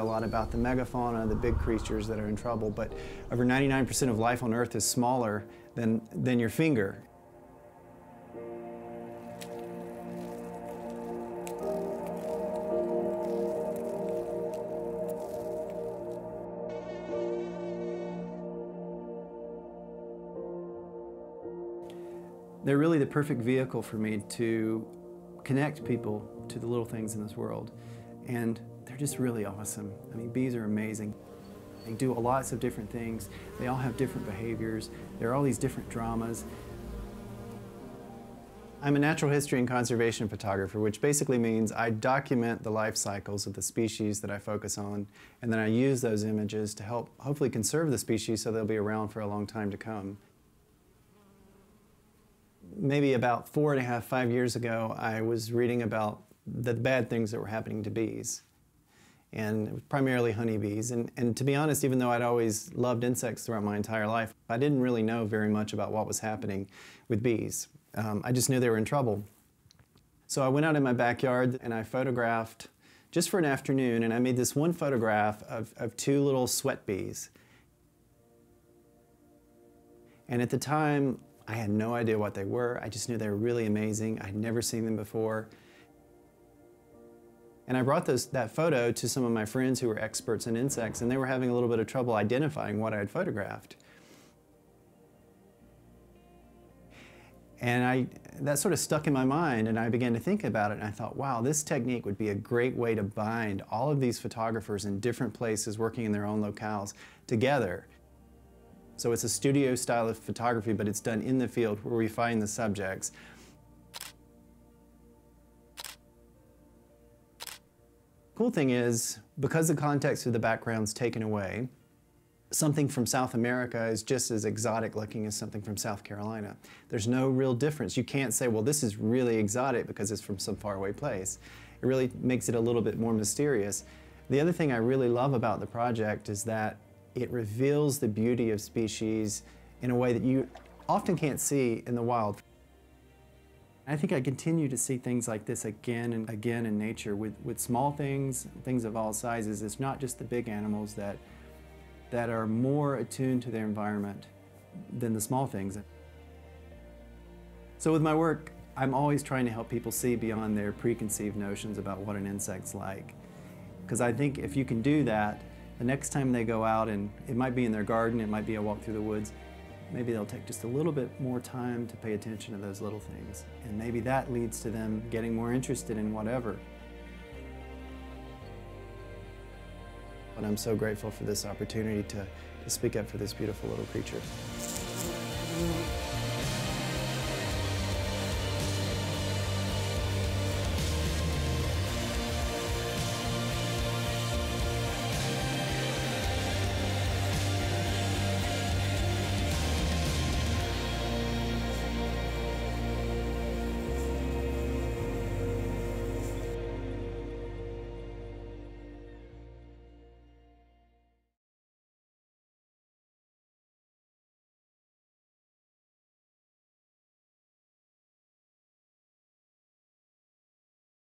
a lot about the megafauna, the big creatures that are in trouble, but over 99% of life on Earth is smaller than your finger. They're really the perfect vehicle for me to connect people to the little things in this world. And they're just really awesome. I mean, bees are amazing. They do lots of different things. They all have different behaviors. There are all these different dramas. I'm a natural history and conservation photographer, which basically means I document the life cycles of the species that I focus on, and then I use those images to help hopefully conserve the species so they'll be around for a long time to come. Maybe about 4.5, 5 years ago, I was reading about the bad things that were happening to bees, and it was primarily honeybees. And to be honest, even though I'd always loved insects throughout my entire life, I didn't really know very much about what was happening with bees. I just knew they were in trouble. So I went out in my backyard and I photographed just for an afternoon, and I made this one photograph of 2 little sweat bees. And at the time, I had no idea what they were. I just knew they were really amazing. I'd never seen them before. And I brought that photo to some of my friends who were experts in insects, and they were having a little bit of trouble identifying what I had photographed. And that sort of stuck in my mind, and I began to think about it, and I thought, wow, this technique would be a great way to bind all of these photographers in different places working in their own locales together. So it's a studio style of photography, but it's done in the field where we find the subjects. Cool thing is, because the context of the background's taken away, something from South America is just as exotic looking as something from South Carolina. There's no real difference. You can't say, well, this is really exotic because it's from some faraway place. It really makes it a little bit more mysterious. The other thing I really love about the project is that it reveals the beauty of species in a way that you often can't see in the wild. I think I continue to see things like this again and again in nature with small things of all sizes. It's not just the big animals that are more attuned to their environment than the small things. So with my work, I'm always trying to help people see beyond their preconceived notions about what an insect's like. Because I think if you can do that, the next time they go out, and it might be in their garden, it might be a walk through the woods, maybe they'll take just a little bit more time to pay attention to those little things. And maybe that leads to them getting more interested in whatever. But I'm so grateful for this opportunity to speak up for this beautiful little creature.